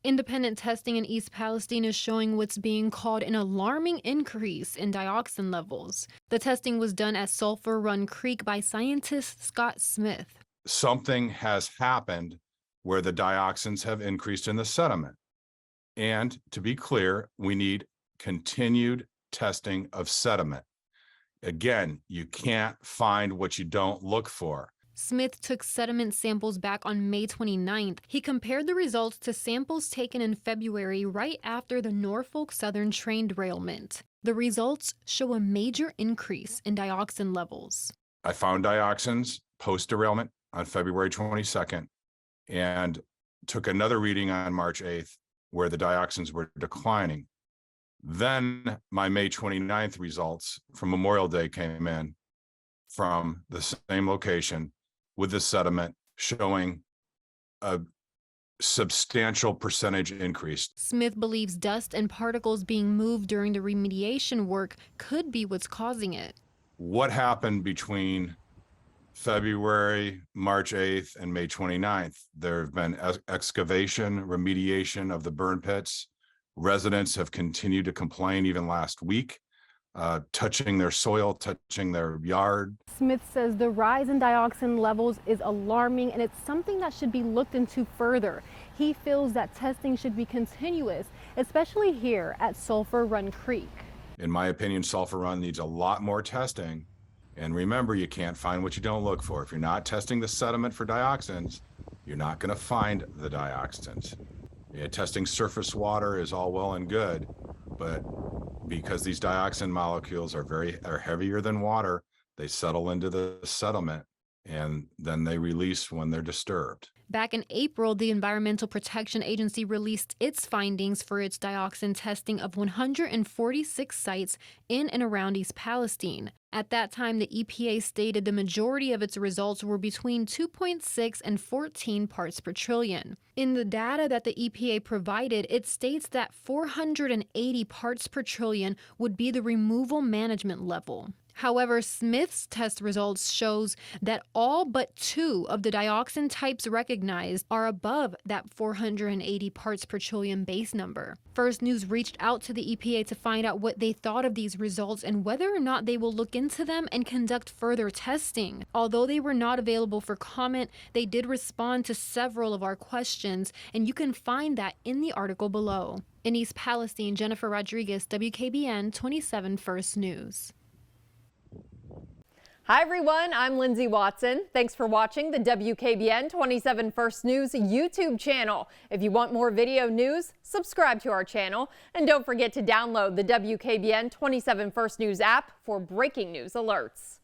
Independent testing in East Palestine is showing what's being called an alarming increase in dioxin levels. The testing was done at Sulphur Run Creek by scientist Scott Smith. Something has happened where the dioxins have increased in the sediment. And to be clear, we need continued testing of sediment. Again, you can't find what you don't look for. Smith took sediment samples back on May 29th. He compared the results to samples taken in February right after the Norfolk Southern train derailment. The results show a major increase in dioxin levels. I found dioxins post-derailment on February 22nd and took another reading on March 8th where the dioxins were declining. Then my May 29th results from Memorial Day came in from the same location with the sediment showing a substantial percentage increase. Smith believes dust and particles being moved during the remediation work could be what's causing it. What happened between February, March 8th, and May 29th? There have been excavation, remediation of the burn pits. Residents have continued to complain even last week, touching their soil, touching their yard. Smith says the rise in dioxin levels is alarming and it's something that should be looked into further. He feels that testing should be continuous, especially here at Sulphur Run Creek. In my opinion, Sulphur Run needs a lot more testing. And remember, you can't find what you don't look for. If you're not testing the sediment for dioxins, you're not going to find the dioxins. Yeah, testing surface water is all well and good, but because these dioxin molecules are heavier than water, they settle into the sediment and then they release when they're disturbed. Back in April, the Environmental Protection Agency released its findings for its dioxin testing of 146 sites in and around East Palestine. At that time, the EPA stated the majority of its results were between 2.6 and 14 parts per trillion. In the data that the EPA provided, it states that 480 parts per trillion would be the removal management level. However, Smith's test results shows that all but 2 of the dioxin types recognized are above that 480 parts per trillion base number. First News reached out to the EPA to find out what they thought of these results and whether or not they will look into them and conduct further testing. Although they were not available for comment, they did respond to several of our questions, and you can find that in the article below. In East Palestine, Jennifer Rodriguez, WKBN 27 First News. Hi everyone, I'm Lindsay Watson. Thanks for watching the WKBN 27 First News YouTube channel. If you want more video news, subscribe to our channel. And don't forget to download the WKBN 27 First News app for breaking news alerts.